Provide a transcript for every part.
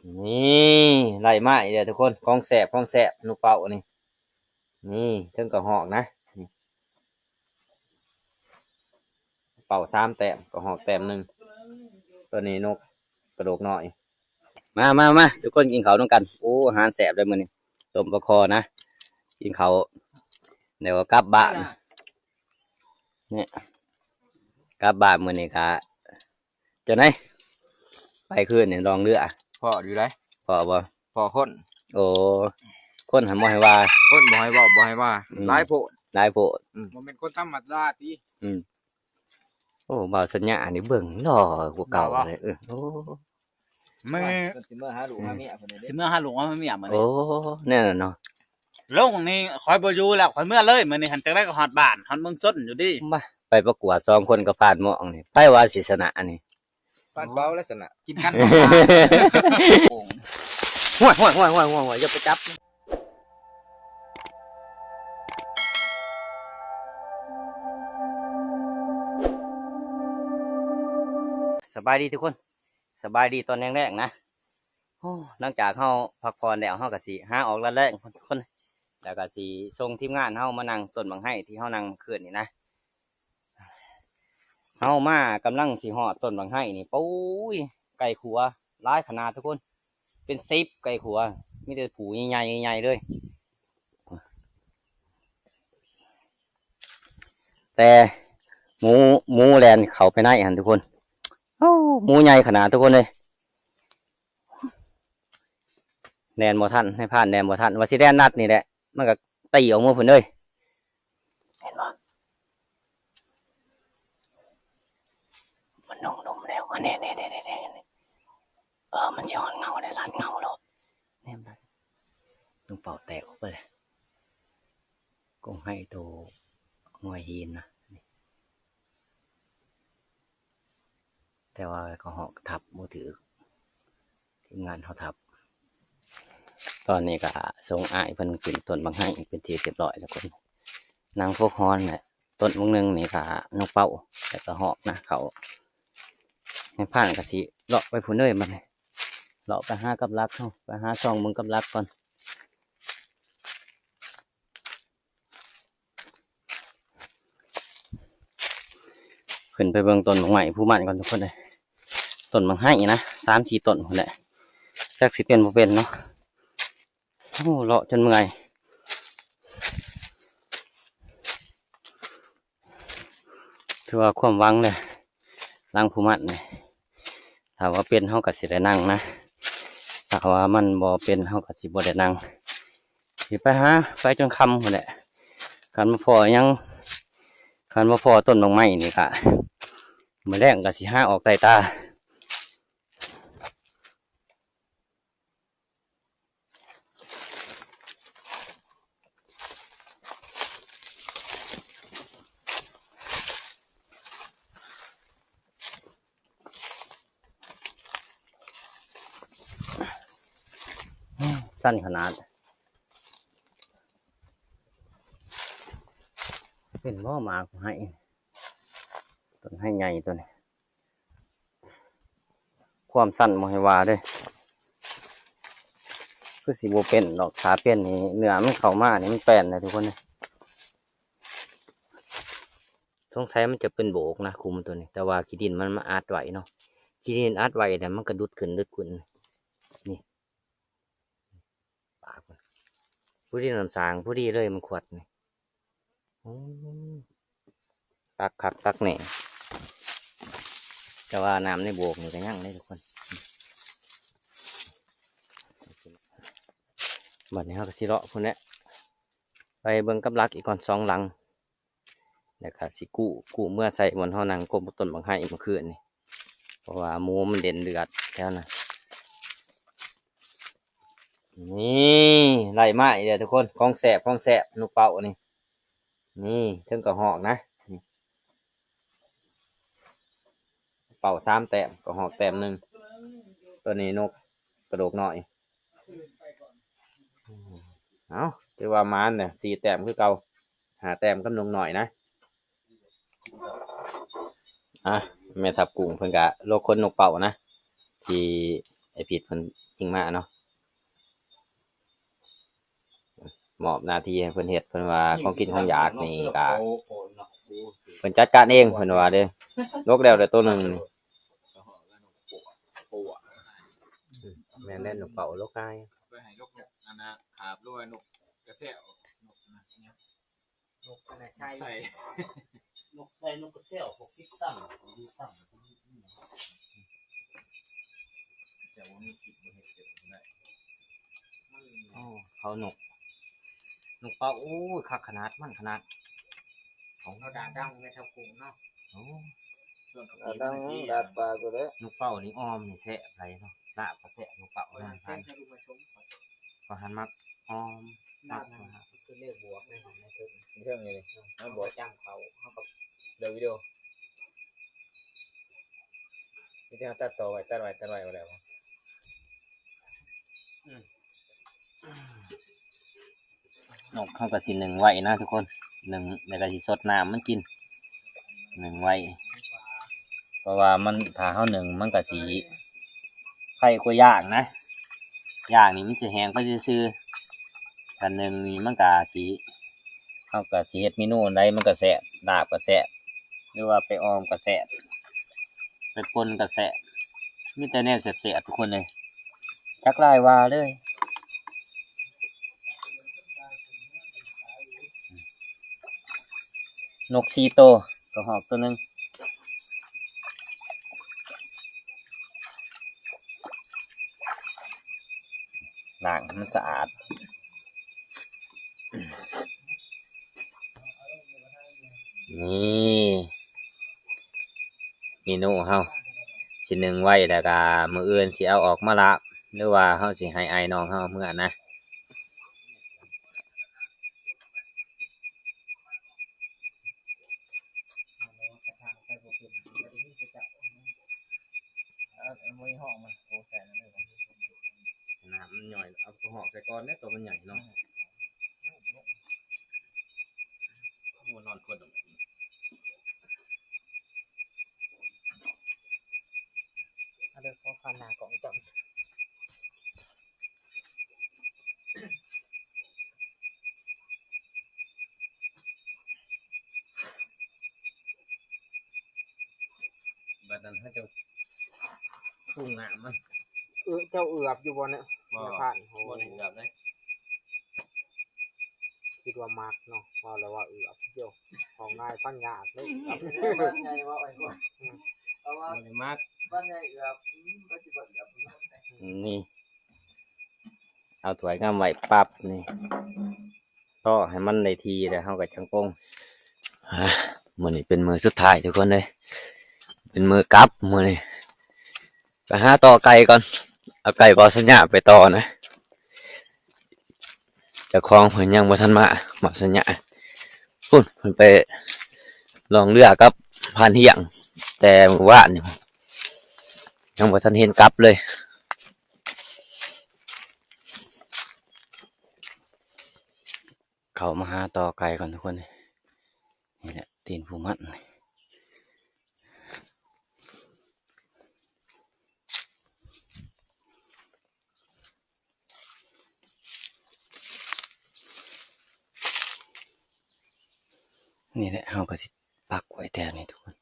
นี่ไล่มาเดี๋ยวทุกคนของแสบนกเป่านี่เทิงกระหอกนะนี่เป่า3 แต้มกระหอกแต้มหนึ่งตัวนี้นกกระโดกน้อยมาทุกคนกินเขาวต้องกันโอ้อาหารแสบเลยมื้อนี้ต้มปลาคอนะกินเขาวเดี๋ยวกลับบ้านเนี่ยกลับบ้านมื้อนี้ค่ะจะไหนไปคืนเนี่ยลองเรือพออยู่ได้พอบ่พอคน โอ้คนหันบ่ให้ว่าคนบ่ให้บอกบ่ให้ว่าหลายโพดมันเป็นคนธรรมดาที่โอ้บ่าวสัญญานี่เบิ่งหล่อกว่าเก่าเลยโอ้มือสิเมื่อหาลูกหาเมียคนนี้สิเมื่อหาลูกหาเมียมื้อนี้โอ้แน่นอนเนาะลงนี่คอยบ่อยู่แล้วคอยเมื่อเลยมื้อนี้หันจังได๋ก็ฮอดบ้านฮอดเมืองซนอยู่ดิมาไปประกวด2 คนก็ผ่านหม้องนี่ไปว่าสิชนะอันนี้ปานเบาลักษณะกินกันห้วยอย่าไปจับสบายดีทุกคนสบายดีตอนแรกๆนะโอ้หลังจากเฮาพักผ่อนแล้วเฮาก็สิหาออกละแรกคนแล้วก็สิส่งทีมงานเฮามานั่งต้นบังไห้ที่เฮานั่งคืนนี่นะเฮามากำลังสิฮอดต้นบังไห้นี่ปุ้ยไก่ขัวหลายขนาดทุกคนเป็น10ไก่ขัวมีแต่ผูใหญ่ๆเลยแต่หมูแลนเข้าไปในหั่นทุกคนโอ้หมูใหญ่ขนาดทุกคนเลยแนนบ่ทันให้ผ่านแนนบ่ทันว่าสิแดนนัดนี่แหละมันก็ตีออกมาพุ่นเลยเห็นบ่มันนุ่มๆแล้วเนี่ยมันสิหอนเงาได้รัดเงาแล้วแนมได้ต้องเป่าแตกออกไปเลยกงให้ตัวงวยหินนะแต่ว่าก็หอกทับมือถือทีมงานเขาทับตอนนี้ก็ทรงอ้ายเพิ่นขึ้นต้นบางให้เป็นทีเรียบร้อยแล้วคนนางพวกฮอนเนี่ยต้นบางนึงนี่ค่ะนกเป้าแต่ก็หอกนะเขาให้ผ่านกะทิเลาะไปพุ่นเลยมันเลาะไปหากับรักเขาไปหาซองมึงกับรักก่อนขึ้นไปเบิ่งต้นบางใหม่ผู้มันก่อนทุกคนเลยต้นบางให้นะ3-4 ต้นคนแหละจักสิเป็นบ่เป็นเนาะโอ้เลาะจนเมื่อยถือว่าความหวังเลยร่างผู้มันเลยถ้าว่าเป็นเฮาก็สิได้นั่งนะถ้าว่ามันบ่เป็นเฮาก็สิบ่ได้นั่งสิไปหาไปจนค่ำพุ่นแหละคันมาพอต้นดอกไม้นี่ค่ะมื้อแรกก็สิหาออกใต้ตาสั้นขนาดเป็นบ่มาให้ต้นให้ใหญ่ตัวนี้ความสั้นบ่ให้ว่าเด้คือสิบ่เป็นดอกขาเป็นนี่เนื้อมันเข้ามานี่มันแป้นเลยทุกคนเลยสงสัยมันจะเป็นโบกนะคุมตัวนี้แต่ว่าขี้ดินมันมาอัดไว้เนาะขี้ดินอัดไว้แต่มันกระดุดขึ้นนี่ปากมันผู้ดีน้ำสางผู้ดีเลยมันขวดนี่ตักคักตักแหน่แต่ว่าน้ำในโบกนี่ก็ยั่งเลยทุกคนบัดนี้เราก็สิเลาะพุ่นแหละไปเบิ่งกับรักอีกก่อน2 หลังแล้วก็สิกู้เมื่อใส่บนเท่านังกบต้นบางให้เมื่อคืนนี่เพราะว่าหมูมันเด่นเดือดแล้วนะนี่ไล่มาเดี๋ยวทุกคนของแสบนกเป่านี่เทิงกระหอกนะเป่า3 แต้มกระหอกแต้มหนึ่งตัวนี้นกกระโดกน้อยเอาถือว่ามันเนี่ย4 แต้มคือเก่า5 แต้มกำนงหน่อยนะแม่ทับกุ้งเพิ่นกะโลกคนนกเป่านะที่ไอผิดเพิ่น กิ่งมาเนาะมอบหน้าที่ให้เพิ่นเฮ็ดเพิ่นว่าของกินของอยากนี่ก็เพิ่นจัดการเองเพิ่นว่าเด้ลกแล้วแต่ตัวหนึงนี่แม่นแน่นนกเป่าลกง่าย ไปให้นกอันนะขาบด้วยนกกระแสนกนะเนี่ยนกอะไรใช่ นกใส่นกกระเซลพวกที่ตั้งดูตั้ง แต่ว่ามีคิดบ่เฮ็ดเก็บได้ โอ้เขานกเป่าโอ้ยคักขนาดมันขนาดของ เราด่าดังในทางกรุงเนาะ โอ้ ส่วน ดังดัดปลาตัวเด้อน กเป่านี่อ้อมนี่แสะไปเนาะลาบก็แสะนกเป่าทาง เต้ ทาน นให้ลูกมาชม ก็หันมักอ้อม น้ มัก ำคือเลขบวกในของในถึง เรื่องนี้เลย น้ำบวกจ้ำเขาเขากับ เดี๋ยววิดีโอนี่ที่เขาตัดต่อไว้มาแล้ว นกเข้ากับสิหนึ่งไว้นะทุกคนหนึ่งแล้วก็สิสดน้ำมันกินหนึ่งไว้เพราะว่ามันถ้าเฮาหนึ่งมันก็สิไข่กว่าย่างนะย่างนี่มันสิแห้งไปซื่อๆกันหนึ่งนี่มันก็สิเฮาก็สิเฮ็ดเมนูใดมันก็แซ่บลาบก็แซ่บหรือว่าไปออมก็แซ่บไปป่นก็แซ่บมีแต่แนวแซ่บๆทุกคนเลยจักลายว่าเลยนก4 ตัวกระหอกตัวหนึงล้างให้มันสะอาดนี่เมนูเฮาสิหนึ่งไว้แล้วก็มื้ออื่นสิเอาออกมาละหรือว่าเฮาสิให้อ้ายน้องเฮาเมื่อนะ มือห้องมาโอ้แสนนั่นเลย น้ำมันหน่อยเอาตัวหอกใส่ก้อนเนี่ยตัวมันใหญ่เนาะหัวนอนคนตรงนี้ เดี๋ยวขอขนาดของจับ บัดนั้นถ้าจะพุ่งงามมัน เจ้าเอือบอยู่บนเนี่ยผ่านโห บ่ได้เกือบเลย คิดว่ามักเนาะว่าแล้วว่าเอือบโยของนายพันงาดเลย บ้านใหญ่ว่าไอ้พวกเพราะว่า บ่ได้มาก บ้านใหญ่เอือบก็สิบ่เอือบ นี่ เอาถ้วยงามไว้ปั๊บนี่ก็ให้มันได้ทีแล้วเฮาก็จังปงมื้อนี้เป็นมื้อสุดท้ายทุกคนเลยเป็นมื้อกลับมื้อนี้ไปหาต่อไก่ก่อนเอาไก่บ่สัญญาไปต่อนะเจ้าของเพิ่นยังบ่ทันมาสัญญาพุ่นเพิ่นไปลองเรือกับพานเฮียง แต่เมื่อวานนี่ยังบ่ทันเห็นกลับเลยเขามาหาต่อไก่ก่อนทุกคนนี่แหละตีนผู้มันนี่แหละเราก็สิปักไว้แทนนี่ทุกคน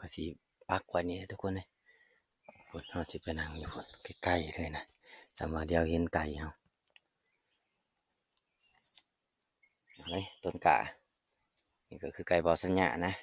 ก็สิปักไว้นี่ทุกคนเลยพุ่นเฮาสิไปนั่งอยู่พุ่นใกล้ๆเลยนะสำหรับเดียวเห็นไก่เฮาเฮ้ยต้นกะนี่ก็คือไก่บอสัญญานะ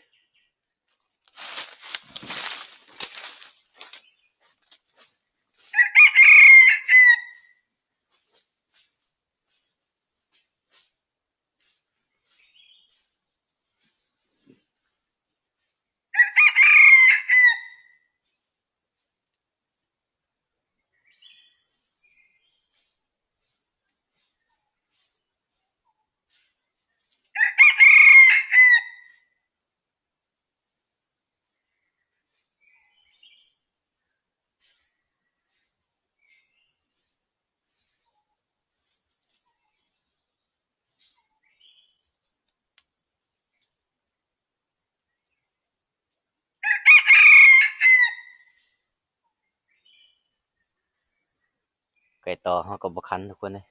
ไก่ต่อเฮาก็บ่คันทุกคนเลย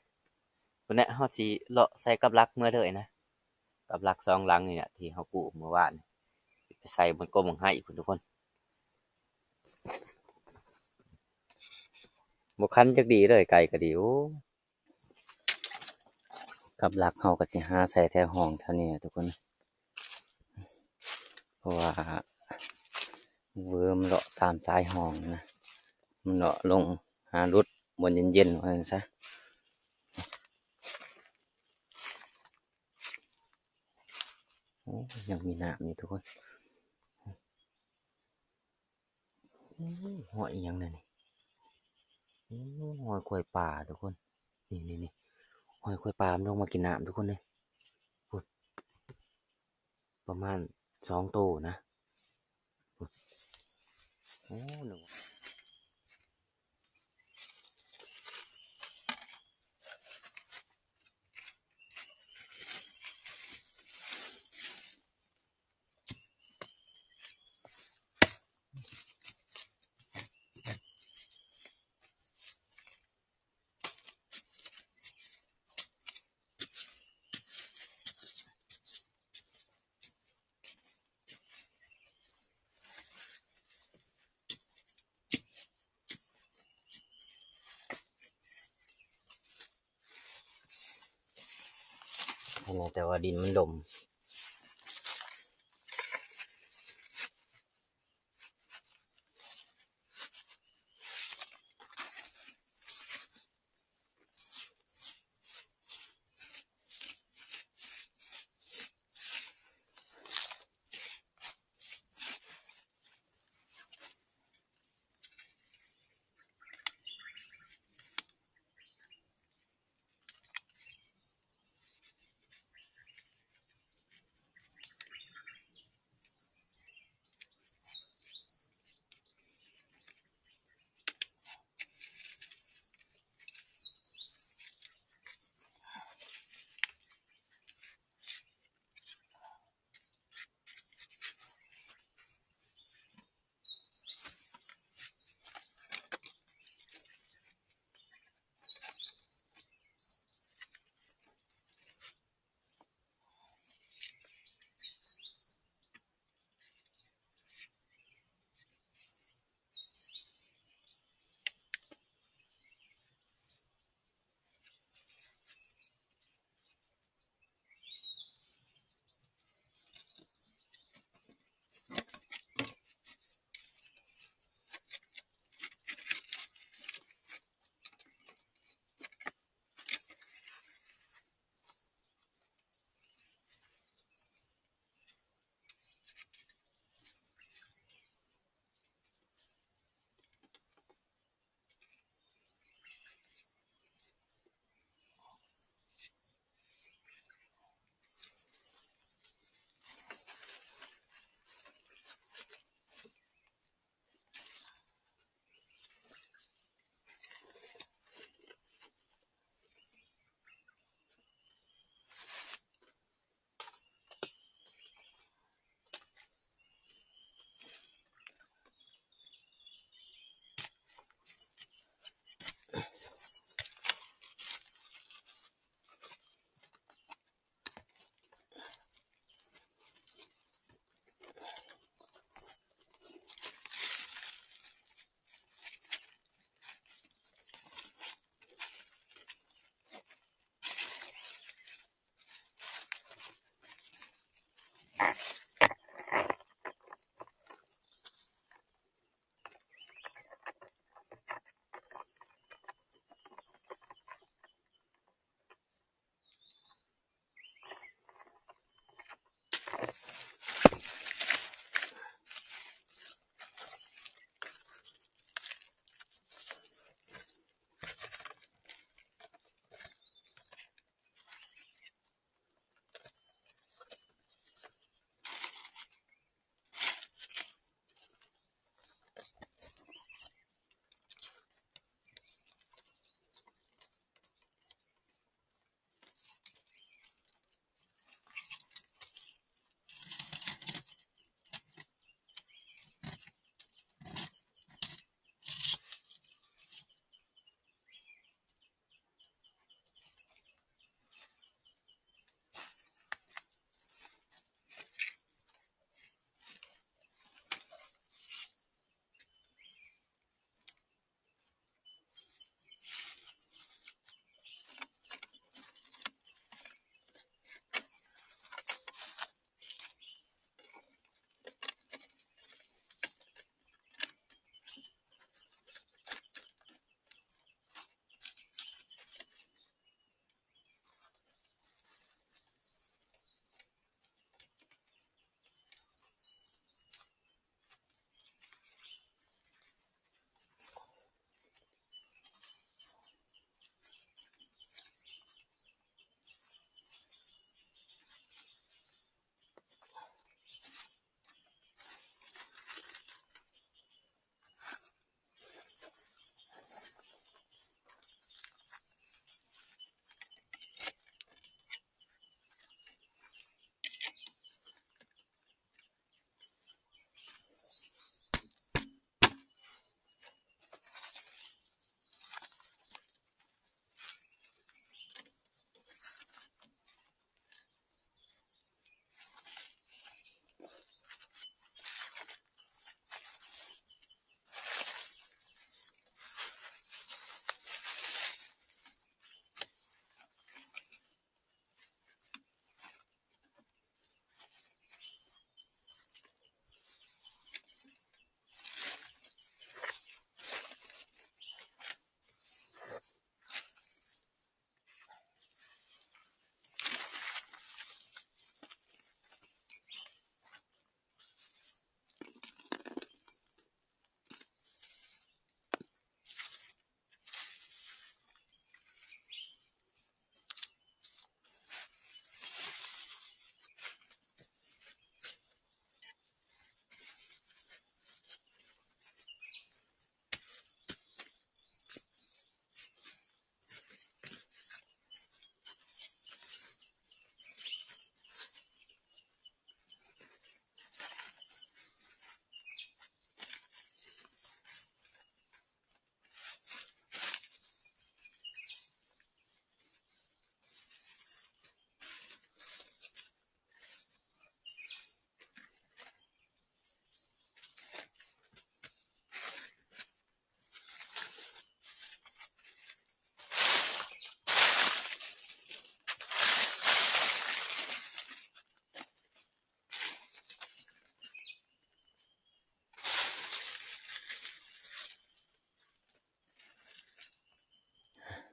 พุ่นน่ะเฮาสิเลาะใส่กับลักเมื่อเลยนะกับลักสองหลังนี่เนี่ยที่เฮากู้เมื่อวานไปใส่บนกลมของให้พุ่นทุกคนบ่คันจักดีเลยไก่ก็ดีโอ้กับลักเฮาก็สิหาใส่แถวห้องเท่านี้ทุกคนเพราะว่าเวิร์มเลาะตามชายห้องนะมันเลาะลงหารุดบนเย็นๆว่าซั่นซะโอ้ยังมีน้ำอยู่ทุกคนหอยอีหยังนั่นนี่หอยกล้วยป่าทุกคนนี่หอยกล้วยป่ามันลงมากินน้ำทุกคนเลยพูดประมาณ2 โตนะพูดโอ้หนึ่งแต่ว่าดินมันดม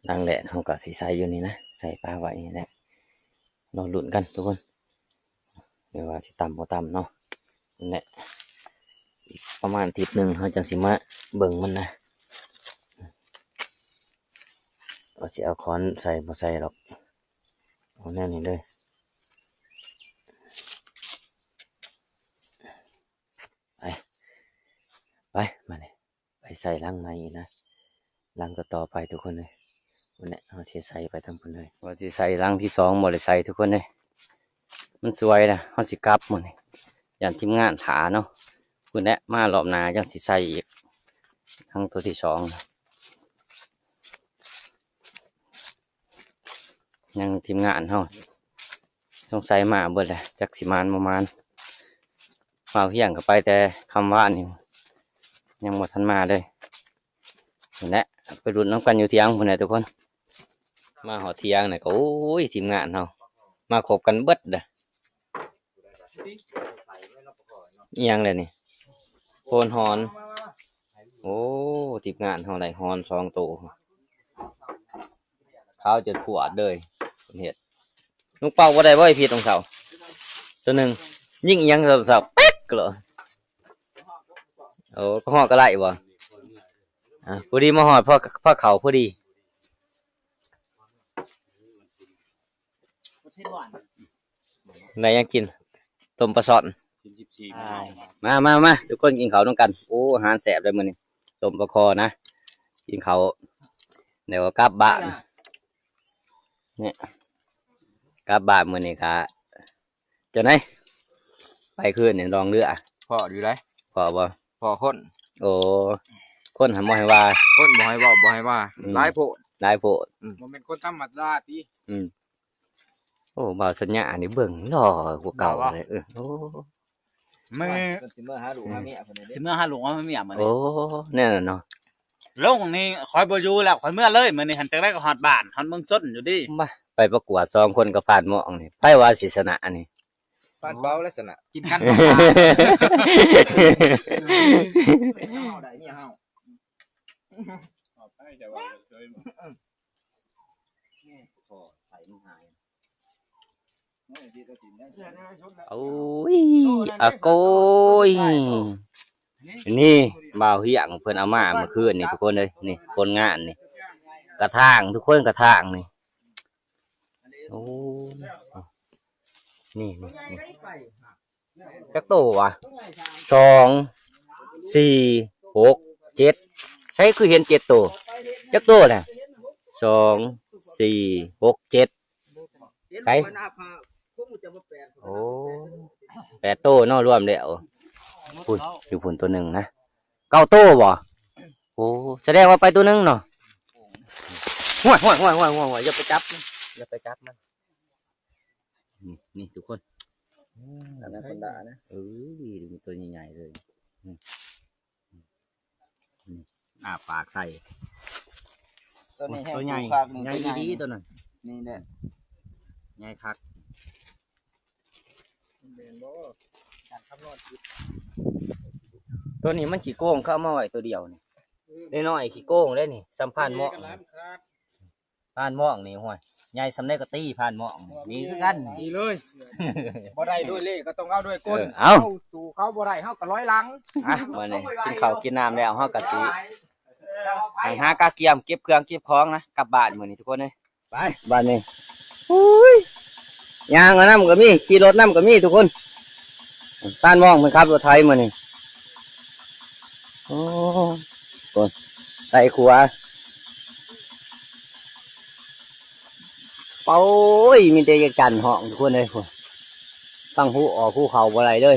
ดังแดดเขาก็สีใส่อยู่นี่นะใส่ปลาไว้นี่แหละรอลุ้นกันทุกคนเดี๋ยวว่าสิต่ำบ่ต่ำเนาะนั่นแหละอีกประมาณอาทิตย์หนึ่งเขาจังสิมาเบิ่งมันนะเอาสิเอาค้อนใส่บ่ใส่หรอกเอาแน่นี่เลยไปมาเลยไปใส่ลังในนะลังต่อไปทุกคนเลยวันนี้เอาสิใส่ไปทั้งคนเลยว่าสิใส่ลังที่สองหมดเลยใส่ทุกคนเลยมันสวยนะเขาสิกลับหมดเลยอย่างทีมงานถาเนาะคุณแนะมารอบหน้าจังสิใส่อีกทั้งตัวที่สองยังทีมงานเขาสงสัยมาเบิดเลยจักสิมานประมาณมาเพียงก็ไปแต่คำว่านี่ยังหมดทันมาเลยคุณแนะไปรุนน้ำกันอยู่เที่ยงคุณแนะทุกคนมาหอเที่ยงเนี่ยก็โอ้ยทีมงานเขามาขบกันเบิดเลยอิหยังเลยนี่โพนฮอนโอ้ทีมงานเขาได้ฮอน2 ตัวข้าวจะขวดเลยเห็ดลูกเป่าว่าได้บ่ไอพีตรงเสาตัวหนึ่งยิ่งอิหยังเสาเป๊กเหรอโอ้ก็ห่อก็ไล่บ่พอดีมาหอดพ่อเขาพอดีไหนยังกินต้มปลาซ่อนมาทุกคนกินเขาต้องกันโอ้อาหารแสบเลยมื้อนี้ต้มปลาคอนะกินเขาเดี๋ยวกลับบ้านเนี่ยกลับบ้านมื้อนี้ค่ะจะไหนไปคืนเนี่ยลองเรือ พ่ออยู่ไร พอบ่ พ่อคน โอ้คนหันบ่ให้ว่า คนบ่ให้บอกบ่ให้ว่าร้ายโพด หลายโพด มันเป็นคนธรรมดาติ โอ้บ่าวสัญญานี่เบิ่งหล่อกว่าเก่าเลยโอ้ มือ สิเมื่อหาลูกหาเมียคนนี้ สิเมื่อหาหลวงว่ามันมีอย่างมื้อ โอ้ นี้ แน่นอนเนาะ ลงนี่คอยบ่อยู่แล้วคอยเมื่อเลยมื้อนี้หันจังได๋ก็ฮอดบ้านฮอดเมืองซนอยู่ดิ มาไปประกวด2 คนกับฟาดหมองนี่ไผว่าสิชนะนี่ ปานเบาลักษณะกินกัน เฮาได้เนี่ยเฮาไปจะว่าเคยบ่พอใส่มันหายโอ้ยอะโกยนี่บ่าวเฮียงเพิ่นเอามาเมื่อคืนนี่ทุกคนเลยนี่คนงานนี่กระถางทุกคนกระถางนี่โอ้นี่จักโตวะ2 4 6 7ใช่คือเห็น7 ตัวจักโตน่ะ2 4 6 7ใช่โอ้8 โตเนาะรวมแล้วพุ่นอยู่พุ่นตัวหนึ่งนะ9 โตบ่โอ้แสดงว่าไปตัวหนึ่งเนาะห่วยอย่าไปจับมันอย่าไปจับมันนี่ทุกคนอันนั้นคนด่านะมีตัวใหญ่ๆเลยปากใส่ ตัวนี้ ตัวใหญ่ ใหญ่ ดีๆตัวนั้น นี่แหละ ใหญ่คักตัวนี้มันขี้โก้งเข้ามาไว้ตัวเดียวนี่ได้น้อยขี้โก้งได้นี่สัมพันธ์เหมาะผ่านหม้องนี่ห่วยใหญ่สำเร็จก็ตีผ่านหม้องนี่คือกัน ดีเลยบ่ได้ด้วยเล่ก็ต้องเอาด้วยก้น เอา สู่เขาบ่ได้เฮาก็ร้อยหลัง มาเนี่ยกินข้าวกินน้ำแล้วเฮากะสิให้หากาเกียมเก็บเครื่องเก็บของนะกลับบ้านมื้อนี้ทุกคนเลยไปบ้านนี้ยางน้ำก็มีขี่รถน้ำก็มีทุกคนต้านมองมันขับรถไทยมื้อนี้โอ้คนใส่ขัวเป้ามีแต่กันห้องทุกคนเลยคนตั้งหูออกหูเข่าบ่ไรเลย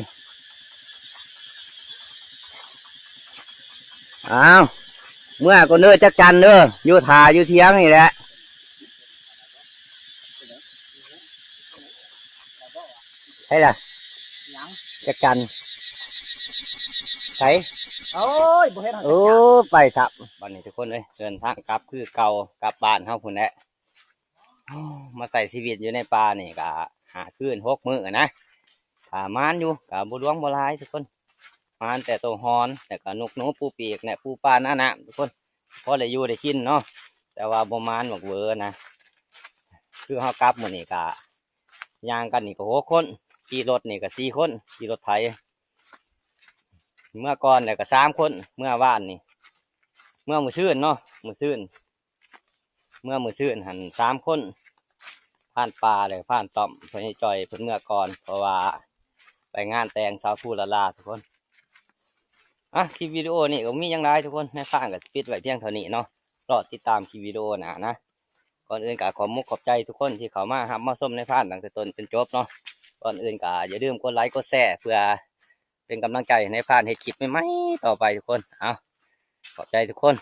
อ้าวเมื่อก็เนื้อจักจันเด้ออยู่ถาอยู่เทียงนี่แหละใช่ล่ะจักจันใช่ โอ้ยบ่เฮ็ด โอ้ไปครับวันนี้ทุกคนเลยเดินทางกลับคือเก่ากลับบ้านเฮาพุ่นแหละมาใส่ชีวิตอยู่ในป่านี่ก็หาคืน6 มื้อนะหามานอยู่กับบุดวงบุลายทุกคนมานแต่ตัวฮอนแต่ก็นกหนูปูปีกเนี่ยปูปลาหน้าน้ำทุกคนพอได้อยู่ได้กินเนาะ แต่ว่าประมาณบอกเวอร์นะคือเขากลับมื้อนี้ก็ย่างกันนี่ก็6 คนขี่รถนี่ก็4 คนขี่รถไถเมื่อก่อนเนี่ยก็3 คนเมื่อวานนี่เมื่อมื้อซื่นเนาะมื้อซื่นหัน3 คนผ่านป่าเลยผ่านต่อมเพิ่นให้จอยเพิ่นเมื่อก่อนเพราะว่าไปงานแต่งสาวผู้ละลาทุกคนคลิปวิดีโอนี่ก็มีอย่างไรทุกคนในข้างก็ปิดไว้เพียงเท่านี้เนาะรอติดตามคลิปวิดีโอหน้านะก่อนอื่นก็ขอบใจทุกคนที่เข้ามารับมาชมในพาร์ทตั้งแต่ต้นจนจบเนาะก่อนอื่นก็อย่าลืมกดไลค์กดแชร์เพื่อเป็นกำลังใจในพาร์ทให้คลิปใหม่ๆต่อไปทุกคนขอบใจทุกคน